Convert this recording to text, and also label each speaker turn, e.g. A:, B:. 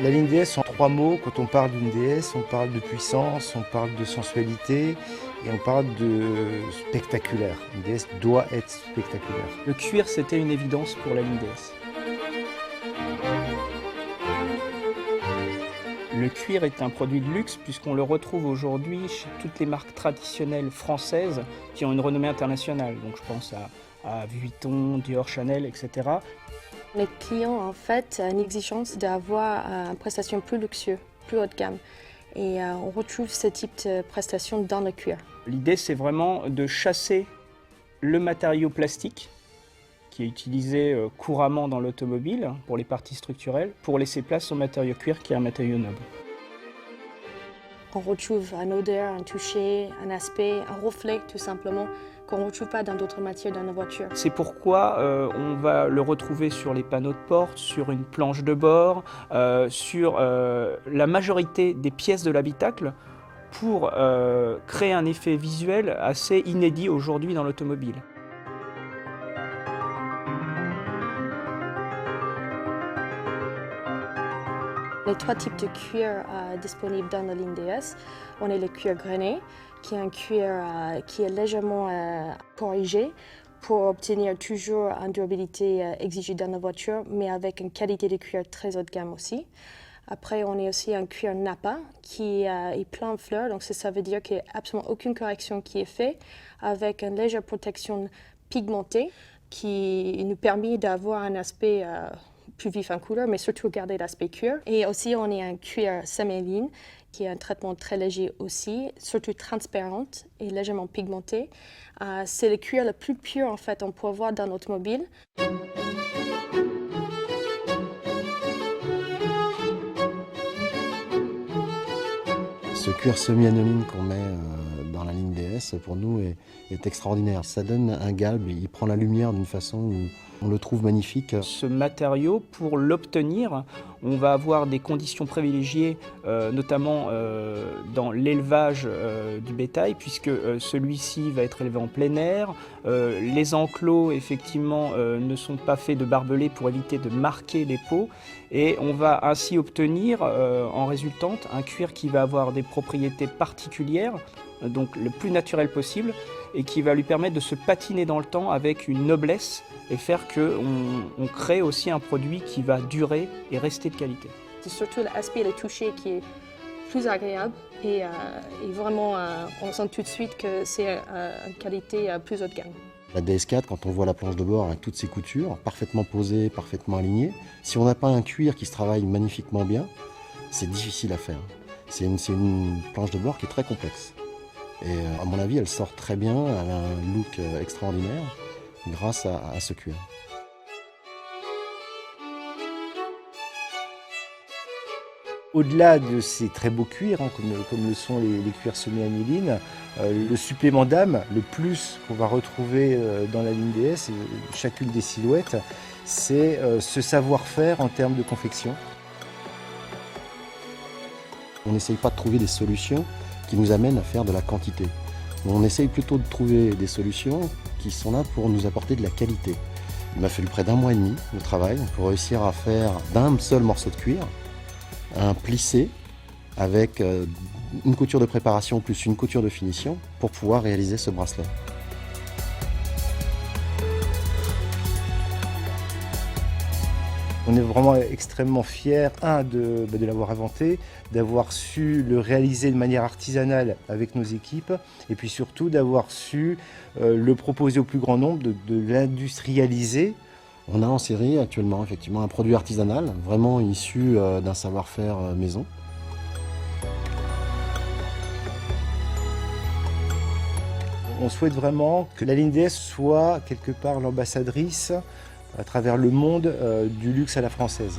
A: La ligne DS, en 3 mots, quand on parle d'une déesse, on parle de puissance, on parle de sensualité et on parle de spectaculaire. Une déesse doit être spectaculaire.
B: Le cuir, c'était une évidence pour la ligne DS. Le cuir est un produit de luxe puisqu'on le retrouve aujourd'hui chez toutes les marques traditionnelles françaises qui ont une renommée internationale. Donc je pense à Vuitton, Dior, Chanel, etc.
C: Les clients en fait ont une exigence d'avoir une prestation plus luxueuse, plus haut de gamme. Et on retrouve ce type de prestation dans le cuir.
B: L'idée, c'est vraiment de chasser le matériau plastique qui est utilisé couramment dans l'automobile pour les parties structurelles, pour laisser place au matériau cuir qui est un matériau noble.
C: On retrouve une odeur, un toucher, un aspect, un reflet tout simplement qu'on ne retrouve pas dans d'autres matières dans nos voitures.
B: C'est pourquoi on va le retrouver sur les panneaux de porte, sur une planche de bord, sur la majorité des pièces de l'habitacle pour créer un effet visuel assez inédit aujourd'hui dans l'automobile.
C: Les 3 types de cuir disponibles dans la ligne DS. On a le cuir grainé, qui est un cuir qui est légèrement corrigé pour obtenir toujours une durabilité exigée dans la voiture, mais avec une qualité de cuir très haut de gamme aussi. Après, on a aussi un cuir Napa qui est plein de fleurs, donc ça veut dire qu'il n'y a absolument aucune correction qui est faite, avec une légère protection pigmentée qui nous permet d'avoir un aspect plus vif en couleur, mais surtout garder l'aspect cuir. Et aussi, on a un cuir séméline, qui est un traitement très léger aussi, surtout transparent et légèrement pigmenté. C'est le cuir le plus pur, en fait, on peut voir dans l'automobile.
D: Ce cuir semi-aniline qu'on met dans la ligne DS, pour nous, est extraordinaire. Ça donne un galbe, il prend la lumière d'une façon où on le trouve magnifique.
B: Ce matériau, pour l'obtenir, on va avoir des conditions privilégiées, notamment dans l'élevage du bétail, puisque celui-ci va être élevé en plein air. Les enclos, effectivement, ne sont pas faits de barbelés pour éviter de marquer les peaux. Et on va ainsi obtenir, en résultante, un cuir qui va avoir des propriétés particulières, donc le plus naturel possible, et qui va lui permettre de se patiner dans le temps avec une noblesse et faire qu'on crée aussi un produit qui va durer et rester de qualité.
C: C'est surtout l'aspect, le toucher qui est plus agréable et vraiment on sent tout de suite que c'est une qualité plus haut de gamme.
D: La DS4, quand on voit la planche de bord avec toutes ses coutures, parfaitement posées, parfaitement alignées, si on n'a pas un cuir qui se travaille magnifiquement bien, c'est difficile à faire. C'est une planche de bord qui est très complexe. Et à mon avis, elle sort très bien, elle a un look extraordinaire grâce à ce cuir.
A: Au-delà de ces très beaux cuirs, comme le sont les cuirs semi-anilines, le supplément d'âme, le plus qu'on va retrouver dans la ligne DS, chacune des silhouettes, c'est ce savoir-faire en termes de confection.
D: On n'essaye pas de trouver des solutions qui nous amènent à faire de la quantité. On essaye plutôt de trouver des solutions qui sont là pour nous apporter de la qualité. Il m'a fallu près d'1 mois et demi de travail pour réussir à faire d'un seul morceau de cuir un plissé avec une couture de préparation plus une couture de finition pour pouvoir réaliser ce bracelet.
A: On est vraiment extrêmement fiers, de l'avoir inventé, d'avoir su le réaliser de manière artisanale avec nos équipes, et puis surtout d'avoir su le proposer au plus grand nombre, de l'industrialiser.
D: On a en série actuellement effectivement un produit artisanal, vraiment issu d'un savoir-faire maison.
A: On souhaite vraiment que la ligne DS soit quelque part l'ambassadrice à travers le monde du luxe à la française.